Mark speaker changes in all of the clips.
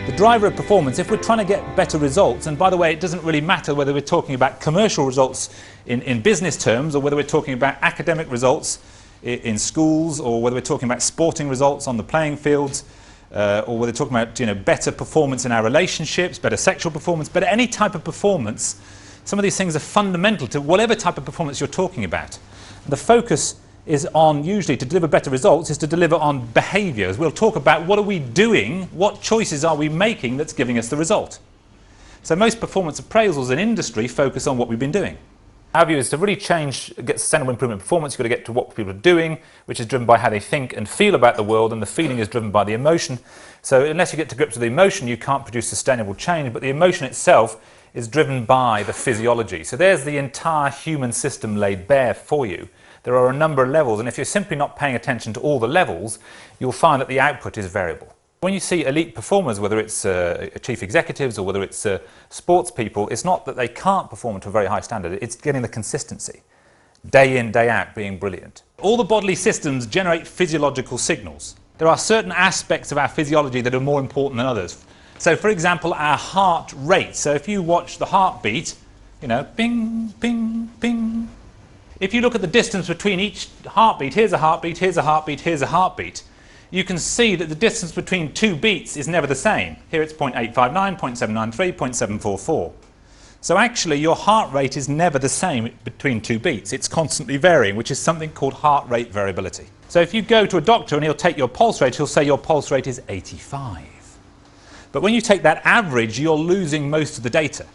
Speaker 1: The driver of performance, if we're trying to get better results, and by the way, it doesn't really matter whether we're talking about commercial results in business terms, or whether we're talking about academic results in schools, or whether we're talking about sporting results on the playing fields, or whether we're talking about better performance in our relationships, better sexual performance, better any type of performance. Some of these things are fundamental to whatever type of performance you're talking about. The focus is on, usually to deliver better results, is to deliver on behaviours. We'll talk about what are we doing, what choices are we making that's giving us the result. So most performance appraisals in industry focus on what we've been doing. Our view is to really change, get sustainable improvement in performance, you've got to get to what people are doing, which is driven by how they think and feel about the world, and the feeling is driven by the emotion. So unless you get to grips with the emotion, you can't produce sustainable change, but the emotion itself is driven by the physiology. So there's the entire human system laid bare for you. There are a number of levels, and if you're simply not paying attention to all the levels, you'll find that the output is variable. When you see elite performers, whether it's chief executives or whether it's sports people, it's not that they can't perform to a very high standard, it's getting the consistency. Day in, day out, being brilliant. All the bodily systems generate physiological signals. There are certain aspects of our physiology that are more important than others. So, for example, our heart rate. So if you watch the heartbeat, bing, bing, bing. If you look at the distance between each heartbeat, here's a heartbeat, here's a heartbeat, here's a heartbeat, you can see that the distance between two beats is never the same. Here it's 0.859, 0.793, 0.744. So actually your heart rate is never the same between two beats. It's constantly varying, which is something called heart rate variability. So if you go to a doctor and he'll take your pulse rate, he'll say your pulse rate is 85. But when you take that average, you're losing most of the data.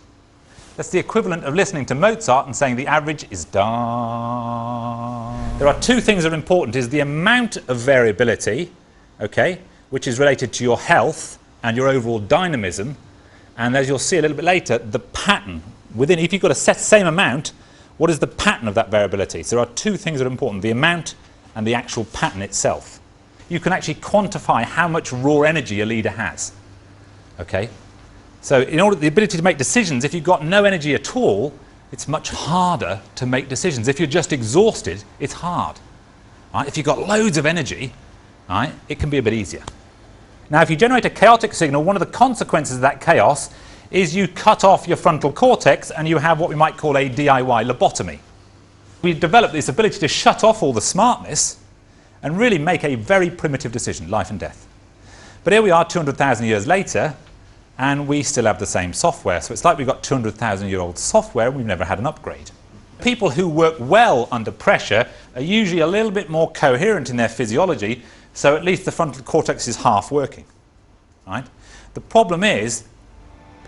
Speaker 1: That's the equivalent of listening to Mozart and saying the average is da. There are two things that are important, is the amount of variability, okay, which is related to your health and your overall dynamism, and as you'll see a little bit later, the pattern within. If you've got a same amount, what is the pattern of that variability? So there are two things that are important, the amount and the actual pattern itself. You can actually quantify how much raw energy a leader has, okay? So in order the ability to make decisions, if you've got no energy at all, it's much harder to make decisions. If you're just exhausted, it's hard. Right? If you've got loads of energy, right, it can be a bit easier. Now, if you generate a chaotic signal, one of the consequences of that chaos is you cut off your frontal cortex and you have what we might call a DIY lobotomy. We've developed this ability to shut off all the smartness and really make a very primitive decision, life and death. But here we are 200,000 years later, and we still have the same software. So it's like we've got 200,000-year-old software and we've never had an upgrade. People who work well under pressure are usually a little bit more coherent in their physiology, so at least the frontal cortex is half working. Right? The problem is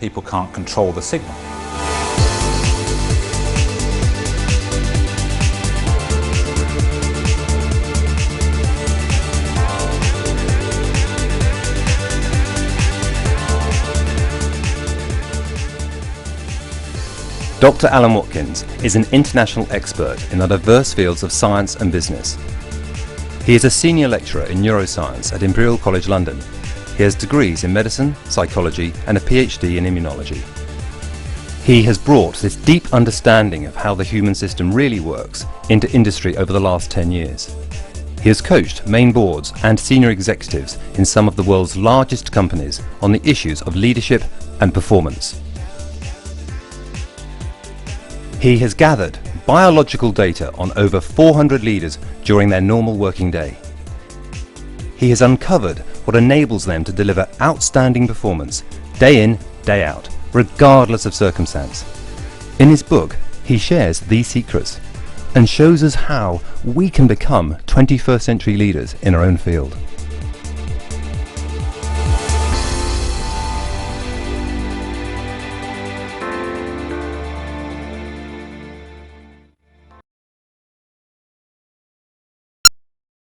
Speaker 1: people can't control the signal.
Speaker 2: Dr Alan Watkins is an international expert in the diverse fields of science and business. He is a senior lecturer in neuroscience at Imperial College London. He has degrees in medicine, psychology and a PhD in immunology. He has brought this deep understanding of how the human system really works into industry over the last 10 years. He has coached main boards and senior executives in some of the world's largest companies on the issues of leadership and performance. He has gathered biological data on over 400 leaders during their normal working day. He has uncovered what enables them to deliver outstanding performance day in, day out, regardless of circumstance. In his book, he shares these secrets and shows us how we can become 21st century leaders in our own field.